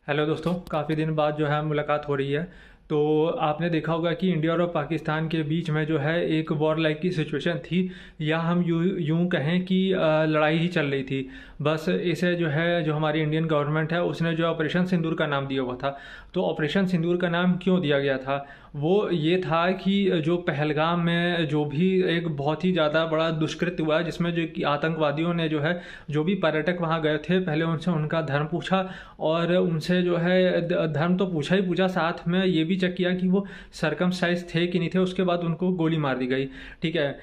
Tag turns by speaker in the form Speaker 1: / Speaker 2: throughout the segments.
Speaker 1: Hello दोस्तों, काफ़ी दिन बाद जो है मुलाकात हो रही है। तो आपने देखा होगा कि इंडिया और पाकिस्तान के बीच में जो है एक वॉर लाइक की सिचुएशन थी, या हम यूं कहें कि लड़ाई ही चल रही थी। बस इसे जो है, जो हमारी इंडियन गवर्नमेंट है उसने जो ऑपरेशन सिंदूर का नाम दिया हुआ था। तो ऑपरेशन सिंदूर का नाम क्यों दिया गया था? वो ये था कि जो पहलगाम में जो भी एक बहुत ही ज़्यादा बड़ा दुष्कृत्य हुआ, जिसमें जो कि आतंकवादियों ने जो है, जो भी पर्यटक वहाँ गए थे, पहले उनसे उनका धर्म पूछा, और उनसे जो है धर्म तो पूछा ही पूछा, साथ में ये भी चेक किया कि वो सरकमस्टाइज थे कि नहीं थे। उसके बाद उनको गोली मार दी गई। ठीक है,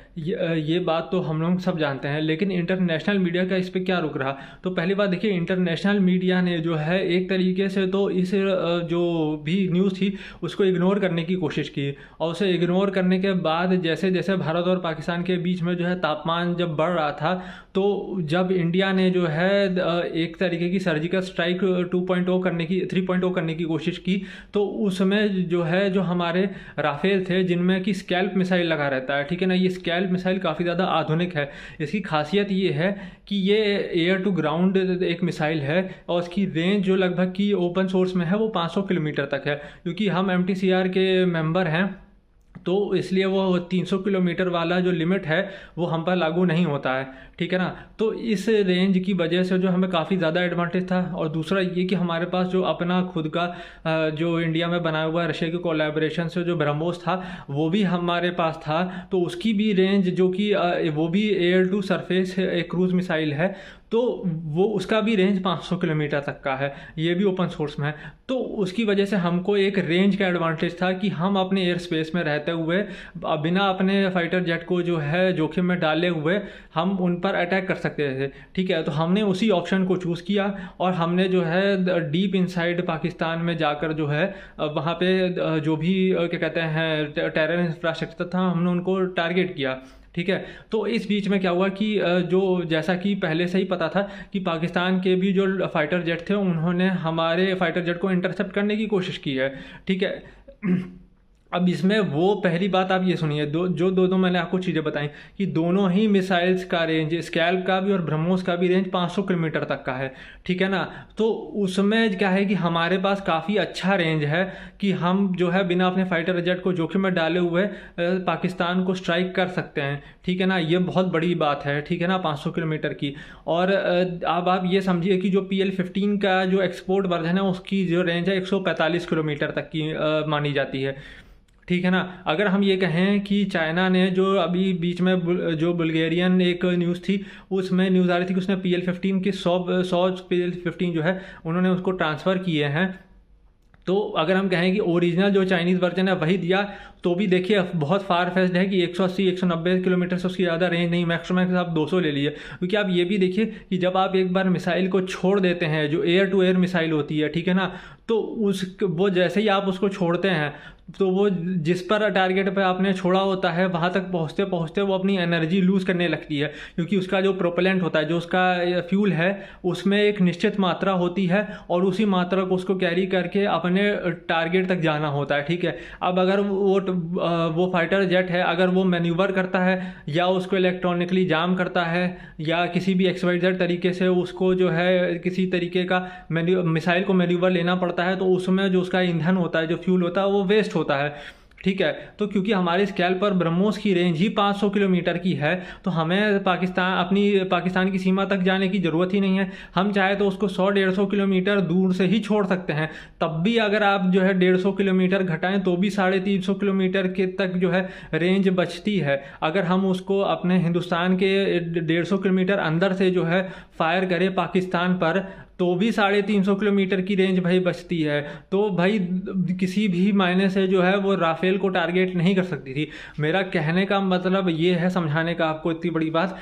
Speaker 1: ये बात तो हम लोग सब जानते हैं, लेकिन इंटरनेशनल मीडिया का इस पर क्या रुक रहा? तो पहली बात देखिए, इंटरनेशनल मीडिया ने जो है एक तरीके से तो इस जो भी न्यूज़ थी उसको इग्नोर करने की कोशिश की, और उसे इग्नोर करने के बाद जैसे जैसे भारत और पाकिस्तान के बीच में जो है तापमान जब बढ़ रहा था, तो जब इंडिया ने जो है एक तरीके की सर्जिकल स्ट्राइक 2.0 करने की 3.0 करने की कोशिश की, तो उसमें जो है, जो हमारे राफेल थे जिनमें कि स्कैल्प मिसाइल लगा रहता है, ठीक है ना, ये स्कैल्प मिसाइल काफ़ी ज़्यादा आधुनिक है। इसकी खासियत ये है कि ये एयर टू ग्राउंड एक मिसाइल है, और इसकी रेंज जो लगभग की ओपन सोर्स में है वो 500 किलोमीटर तक है। क्योंकि हम MTCR के मेंबर हैं, तो इसलिए वो 300 किलोमीटर वाला जो लिमिट है वो हम पर लागू नहीं होता है। ठीक है ना। तो इस रेंज की वजह से जो हमें काफ़ी ज़्यादा एडवांटेज था। और दूसरा ये कि हमारे पास जो अपना खुद का जो इंडिया में बनाया हुआ रशिया के कोलैबोरेशन से जो ब्रह्मोस था, वो भी हमारे पास था। तो उसकी भी रेंज जो कि वो भी एयर टू सरफेस एक क्रूज मिसाइल है, तो वो उसका भी रेंज 500 किलोमीटर तक का है। ये भी ओपन सोर्स में है। तो उसकी वजह से हमको एक रेंज का एडवांटेज था कि हम अपने एयर स्पेस में रहते हुए बिना अपने फाइटर जेट को जो है जोखिम में डाले हुए हम उन पर अटैक कर सकते थे। ठीक है, तो हमने उसी ऑप्शन को चूज़ किया, और हमने जो है डीप इनसाइड पाकिस्तान में जाकर जो है वहाँ पे जो भी क्या कहते हैं टेरर इंफ्रास्ट्रक्चर था, हमने उनको टारगेट किया। ठीक है। तो इस बीच में क्या हुआ कि जो जैसा कि पहले से ही पता था कि पाकिस्तान के भी जो फाइटर जेट थे उन्होंने हमारे फाइटर जेट को इंटरसेप्ट करने की कोशिश की है। ठीक है। अब इसमें वो पहली बात आप ये सुनिए, दो मैंने आपको चीज़ें बताई कि दोनों ही मिसाइल्स का रेंज, स्कैल्प का भी और ब्रह्मोस का भी रेंज 500 किलोमीटर तक का है। ठीक है ना। तो उसमें क्या है कि हमारे पास काफ़ी अच्छा रेंज है कि हम जो है बिना अपने फाइटर जेट को जोखिम में डाले हुए पाकिस्तान को स्ट्राइक कर सकते हैं। ठीक है ना, ये बहुत बड़ी बात है। ठीक है ना, 500 किलोमीटर की। और अब आप ये समझिए कि जो PL-15 का जो एक्सपोर्ट वर्जन है उसकी जो रेंज है 145 किलोमीटर तक की मानी जाती है। ठीक है ना। अगर हम ये कहें कि चाइना ने जो अभी बीच में जो बुल्गेरियन एक न्यूज़ थी, उसमें न्यूज़ आ रही थी कि उसने PL-15 के 100 PL-15 जो है उन्होंने उसको ट्रांसफ़र किए हैं। तो अगर हम कहें कि ओरिजिनल जो चाइनीज़ वर्जन है वही दिया, तो भी देखिए बहुत फार फेस्ड है कि 180 190 किलोमीटर से उसकी ज़्यादा रेंज नहीं, मैक्सिमम आप 200 ले लिए। क्योंकि आप ये भी देखिए कि जब आप एक बार मिसाइल को छोड़ देते हैं, जो एयर टू एयर मिसाइल होती है, ठीक है ना, तो वो जैसे ही आप उसको छोड़ते हैं, तो वो जिस पर टारगेट पे आपने छोड़ा होता है वहाँ तक पहुँचते पहुँचते वो अपनी एनर्जी लूज़ करने लगती है। क्योंकि उसका जो प्रोपेलेंट होता है, जो उसका फ्यूल है, उसमें एक निश्चित मात्रा होती है, और उसी मात्रा को उसको कैरी करके अपने टारगेट तक जाना होता है। ठीक है। अब अगर वो फाइटर जेट है, अगर वो मैन्यूवर करता है या उसको इलेक्ट्रॉनिकली जाम करता है, या किसी भी XYZ तरीके से उसको जो है किसी तरीके का मिसाइल को मैन्यूवर लेना पड़ता है, तो उसमें जो उसका ईंधन होता है, जो फ्यूल होता है, वो वेस्ट होता है। ठीक है। तो क्योंकि हमारे स्केल पर ब्रह्मोस की रेंज ही 500 किलोमीटर की है, तो हमें पाकिस्तान की सीमा तक जाने की ज़रूरत ही नहीं है। हम चाहे तो उसको 100-150 किलोमीटर दूर से ही छोड़ सकते हैं। तब भी अगर आप जो है 150 किलोमीटर घटाएं तो भी 350 किलोमीटर के तक जो है रेंज बचती है। अगर हम उसको अपने हिंदुस्तान के 150 किलोमीटर अंदर से जो है फायर करें पाकिस्तान पर, तो भी 350 किलोमीटर की रेंज भाई बचती है। तो भाई किसी भी मायने से जो है वो राफेल को टारगेट नहीं कर सकती थी। मेरा कहने का मतलब ये है, समझाने का आपको इतनी बड़ी बात,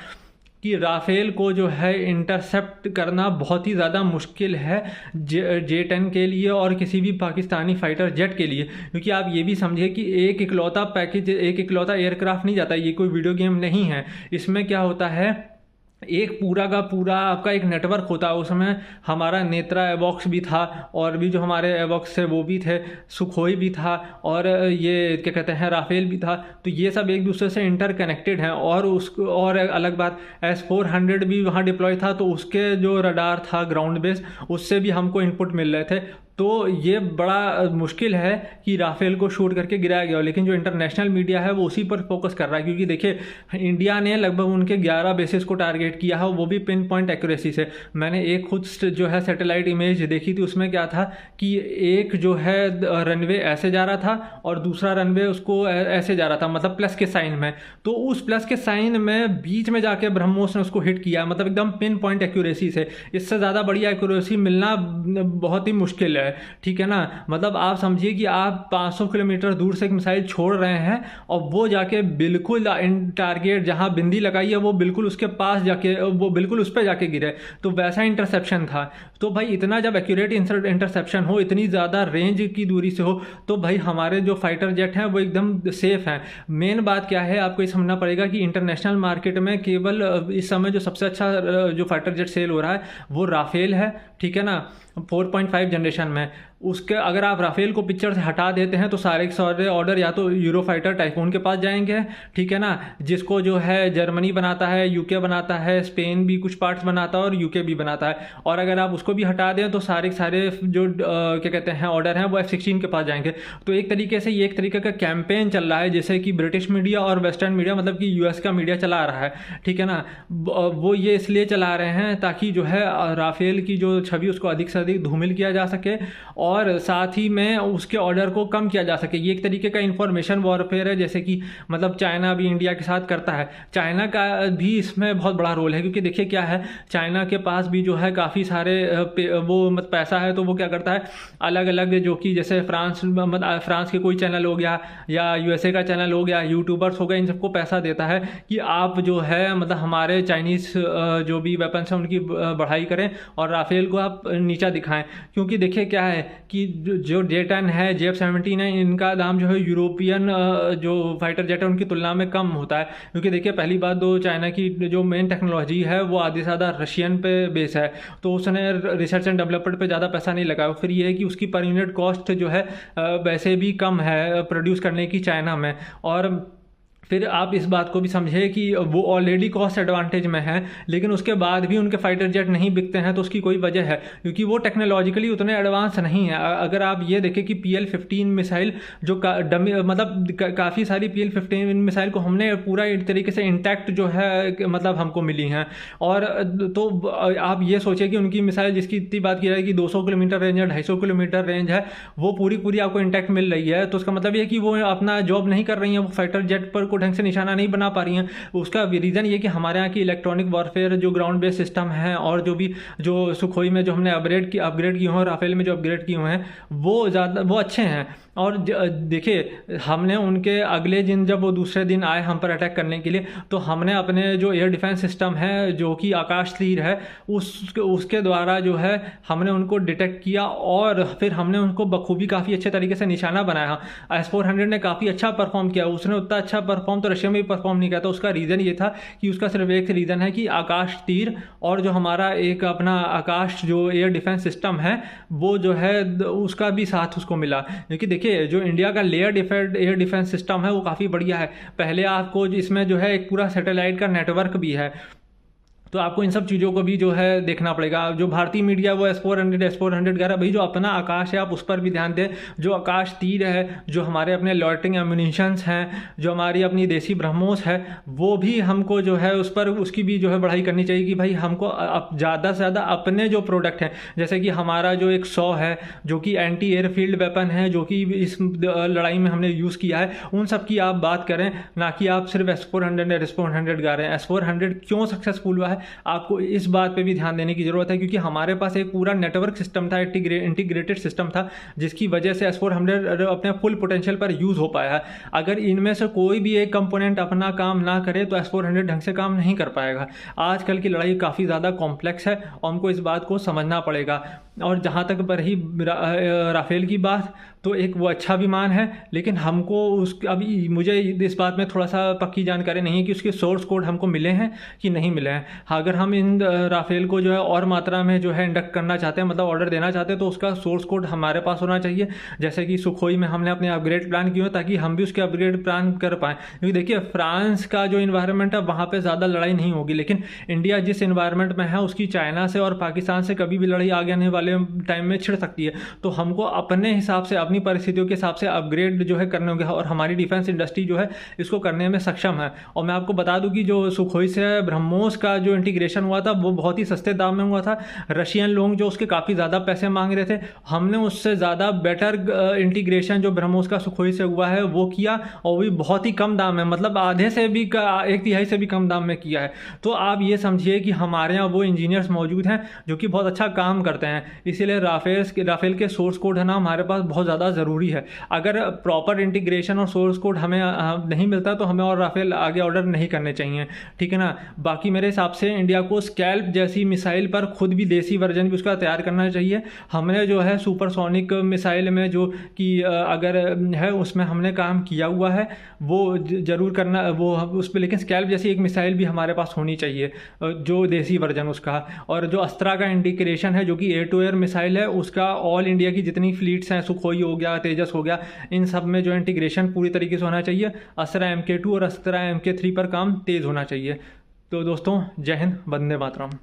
Speaker 1: कि राफेल को जो है इंटरसेप्ट करना बहुत ही ज़्यादा मुश्किल है J-10 के लिए और किसी भी पाकिस्तानी फाइटर जेट के लिए। क्योंकि आप ये भी समझिए कि एक इकलौता एयरक्राफ्ट नहीं जाता, ये कोई वीडियो गेम नहीं है। इसमें क्या होता है, एक पूरा का पूरा आपका एक नेटवर्क होता है। उसमें हमारा नेत्रा एवॉक्स भी था, और भी जो हमारे एवॉक्स थे वो भी थे, सुखोई भी था, और ये क्या कहते हैं राफेल भी था। तो ये सब एक दूसरे से इंटरकनेक्टेड हैं। और अलग बात, S-400 भी वहाँ डिप्लॉय था, तो उसके जो रडार था ग्राउंड बेस, उससे भी हमको इनपुट मिल रहे थे। तो ये बड़ा मुश्किल है कि राफेल को शूट करके गिराया गया हो, लेकिन जो इंटरनेशनल मीडिया है वो उसी पर फोकस कर रहा है, क्योंकि देखिए इंडिया ने लगभग उनके 11 बेसिस को टारगेट किया है, वो भी पिन पॉइंट एक्यूरेसी से। मैंने एक खुद जो है सैटेलाइट इमेज देखी थी, उसमें क्या था कि एक जो है रनवे ऐसे जा रहा था और दूसरा रनवे उसको ऐसे जा रहा था, मतलब प्लस के साइन में। तो उस प्लस के साइन में बीच में जाके ब्रह्मोस ने उसको हिट किया, मतलब एकदम पिन पॉइंट एक्यूरेसी से। इससे ज़्यादा बढ़िया एक्यूरेसी मिलना बहुत ही मुश्किल है, ठीक है ना। मतलब आप समझिए कि आप 500 किलोमीटर दूर से एक मिसाइल छोड़ रहे हैं और वो जाके बिल्कुल टारगेट जहां बिंदी लगाई है वो बिल्कुल उसके पास जाके, वो बिल्कुल उस पर जाके गिरे। तो वैसा इंटरसेप्शन था। तो भाई इतना जब एक्यूरेट इंटरसेप्शन हो, इतनी ज़्यादा रेंज की दूरी से हो, तो भाई हमारे जो फाइटर जेट हैं वो एकदम सेफ हैं। मेन बात क्या है, आपको ये समझना पड़ेगा कि इंटरनेशनल मार्केट में केवल इस समय जो सबसे अच्छा जो फाइटर जेट सेल हो रहा है वो राफेल है, ठीक है ना, 4.5 जनरेशन में। उसके अगर आप राफेल को पिक्चर से हटा देते हैं तो सारे के सारे ऑर्डर या तो यूरो फाइटर टाइफून के पास जाएंगे, ठीक है ना, जिसको जो है जर्मनी बनाता है, यूके बनाता है, स्पेन भी कुछ पार्ट्स बनाता है और यूके भी बनाता है। और अगर आप उसको भी हटा दें तो सारे के सारे जो क्या कहते हैं ऑर्डर हैं वो F-16 के पास जाएंगे। तो एक तरीके से ये एक तरीके का कैंपेन चल रहा है, जैसे कि ब्रिटिश मीडिया और वेस्टर्न मीडिया, मतलब कि यूएस का मीडिया चला रहा है, ठीक है ना। वो ये इसलिए चला रहे हैं ताकि जो है राफेल की जो छवि उसको अधिक से अधिक धूमिल किया जा सके और साथ ही में उसके ऑर्डर को कम किया जा सके। ये एक तरीके का इंफॉर्मेशन वॉरफेयर है, जैसे कि मतलब चाइना भी इंडिया के साथ करता है। चाइना का भी इसमें बहुत बड़ा रोल है, क्योंकि देखिए क्या है, चाइना के पास भी जो है काफ़ी सारे वो मत पैसा है। तो वो क्या करता है, अलग अलग जो कि जैसे फ्रांस के कोई चैनल हो गया या यूएसए का चैनल हो गया, यूट्यूबर्स हो गए, इन सबको पैसा देता है कि आप जो है मतलब हमारे चाइनीज़ जो भी वेपन्स हैं उनकी बढ़ाई करें और राफेल को आप नीचा दिखाएं। क्योंकि देखिए क्या है कि जो J-10 है, JF-17 है, इनका दाम जो है यूरोपियन जो फाइटर जेट है उनकी तुलना में कम होता है। क्योंकि देखिए पहली बात तो चाइना की जो मेन टेक्नोलॉजी है वो आधे से ज़्यादा रशियन पे बेस है, तो उसने रिसर्च एंड डेवलपमेंट पे ज़्यादा पैसा नहीं लगाया। फिर ये है कि उसकी पर यूनिट कॉस्ट जो है वैसे भी कम है प्रोड्यूस करने की चाइना में। और फिर आप इस बात को भी समझे कि वो ऑलरेडी कॉस्ट एडवांटेज में है, लेकिन उसके बाद भी उनके फाइटर जेट नहीं बिकते हैं। तो उसकी कोई वजह है, क्योंकि वो टेक्नोलॉजिकली उतने एडवांस नहीं है। अगर आप ये देखें कि PL-15 मिसाइल जो मतलब काफ़ी सारी PL-15 मिसाइल को हमने पूरा एक तरीके से इंटैक्ट जो है मतलब हमको मिली हैं। और तो आप ये सोचें कि उनकी मिसाइल जिसकी इतनी बात की जाए कि 200 किलोमीटर रेंज है, 250 किलोमीटर रेंज है, वो पूरी आपको इंटैक्ट मिल रही है। तो उसका मतलब ये कि वो अपना जॉब नहीं कर रही हैं, वो फाइटर जेट पर ढंग से निशाना नहीं बना पा रही हैं। उसका रीज़न ये कि हमारे यहाँ की इलेक्ट्रॉनिक वॉरफेयर जो ग्राउंड बेस्ड सिस्टम है और जो सुखोई में जो हमने अपग्रेड किए हुए हैं, राफेल में जो अपग्रेड किए हुए हैं, वो अच्छे हैं। और देखिए हमने उनके अगले दिन जब वो दूसरे दिन आए हम पर अटैक करने के लिए, तो हमने अपने जो एयर डिफेंस सिस्टम है जो कि आकाश तीर है उसके द्वारा जो है हमने उनको डिटेक्ट किया और फिर हमने उनको बखूबी काफ़ी अच्छे तरीके से निशाना बनाया। S-400 ने काफ़ी अच्छा परफॉर्म किया, उसने उतना अच्छा परफॉर्म तो रशिया में भी परफॉर्म नहीं किया था। उसका रीज़न ये था कि उसका सिर्फ एक रीज़न है कि आकाश तीर और जो हमारा एक अपना आकाश जो एयर डिफेंस सिस्टम है वो जो है उसका भी साथ उसको मिला। क्योंकि देखिए जो इंडिया का एयर डिफेंस सिस्टम है वो काफ़ी बढ़िया है। पहले आपको इसमें जो है एक पूरा सैटेलाइट का नेटवर्क भी है, तो आपको इन सब चीज़ों को भी जो है देखना पड़ेगा। जो भारतीय मीडिया वो S-400 कह रहा है, भाई जो अपना आकाश है आप उस पर भी ध्यान दें। जो आकाश तीर है, जो हमारे अपने लॉइटरिंग एम्यूनिशंस हैं, जो हमारी अपनी देसी ब्रह्मोस है, वो भी हमको जो है उस पर उसकी भी जो है बढ़ाई करनी चाहिए कि भाई हमको ज़्यादा से ज़्यादा अपने जो प्रोडक्ट हैं, जैसे कि हमारा जो एक 100 है जो कि एंटी एयरफील्ड वेपन है जो कि इस लड़ाई में हमने यूज़ किया है, उन सब की आप बात करें, ना कि आप सिर्फ S-400 या S-400 गा रहे हैं। S-400 क्यों सक्सेसफुल हुआ है आपको इस बात पे भी ध्यान देने की जरूरत है, क्योंकि हमारे पास एक पूरा नेटवर्क सिस्टम था, इंटीग्रेटेड सिस्टम था, जिसकी वजह से S-400 अपने फुल पोटेंशियल पर यूज़ हो पाया है। अगर इनमें से कोई भी एक कंपोनेंट अपना काम ना करे तो S-400 ढंग से काम नहीं कर पाएगा। आजकल की लड़ाई काफ़ी ज़्यादा कॉम्प्लेक्स है और हमको इस बात को समझना पड़ेगा। और जहाँ तक पर ही राफेल की बात, तो एक वो अच्छा विमान है, लेकिन हमको अभी मुझे इस बात में थोड़ा सा पक्की जानकारी नहीं है कि उसके सोर्स कोड हमको मिले हैं कि नहीं मिले हैं। अगर हम इन राफेल को जो है और मात्रा में जो है इंडक्ट करना चाहते हैं, मतलब ऑर्डर देना चाहते हैं, तो उसका सोर्स कोड हमारे पास होना चाहिए। जैसे कि सुखोई में हमने अपने अपग्रेड प्लान किए हैं ताकि हम भी उसके अपग्रेड प्लान कर पाएँ। क्योंकि देखिए फ्रांस का जो इन्वायरमेंट है वहाँ पर ज़्यादा लड़ाई नहीं होगी, लेकिन इंडिया जिस इन्वायरमेंट में है उसकी चाइना से और पाकिस्तान से कभी भी लड़ाई आगे आने वाले वाले टाइम में छिड़ सकती है। तो हमको अपने हिसाब से, अपनी परिस्थितियों के हिसाब से अपग्रेड जो है करने होंगे, और हमारी डिफेंस इंडस्ट्री जो है इसको करने में सक्षम है। और मैं आपको बता दूं कि जो सुखोई से ब्रह्मोस का जो इंटीग्रेशन हुआ था वो बहुत ही सस्ते दाम में हुआ था। रशियन लोग जो उसके काफ़ी ज़्यादा पैसे मांग रहे थे, हमने उससे ज़्यादा बेटर इंटीग्रेशन जो ब्रह्मोस का सुखोई से हुआ है वो किया, और भी बहुत ही कम दाम में, मतलब आधे से भी एक तिहाई से भी कम दाम में किया है। तो आप ये समझिए कि हमारे यहाँ वो इंजीनियर्स मौजूद हैं जो कि बहुत अच्छा काम करते हैं। इसीलिए राफेल के सोर्स कोड है ना हमारे पास बहुत ज़्यादा ज़रूरी है। अगर प्रॉपर इंटीग्रेशन और सोर्स कोड हमें नहीं मिलता तो हमें और राफेल आगे ऑर्डर नहीं करने चाहिए, ठीक है ना। बाकी मेरे हिसाब से इंडिया को स्कैल्प जैसी मिसाइल पर खुद भी देसी वर्जन भी उसका तैयार करना चाहिए। हमने जो है सुपरसोनिक मिसाइल में जो कि अगर है उसमें हमने काम किया हुआ है, वो ज़रूर करना वो उस पर, लेकिन स्कैल्प जैसी एक मिसाइल भी हमारे पास होनी चाहिए जो देसी वर्जन उसका। और जो अस्त्रा का इंटीग्रेशन है जो कि एयर टू एयर मिसाइल है, उसका ऑल इंडिया की जितनी फ्लीट्स हैं, सुखोई हो गया, तेजस हो गया, इन सब में जो इंटीग्रेशन पूरी तरीके से होना चाहिए। अस्त्रा MK2 और अस्त्रा MK3 पर काम तेज़ होना चाहिए। तो दोस्तों, जय हिंद, वंदे मातरम।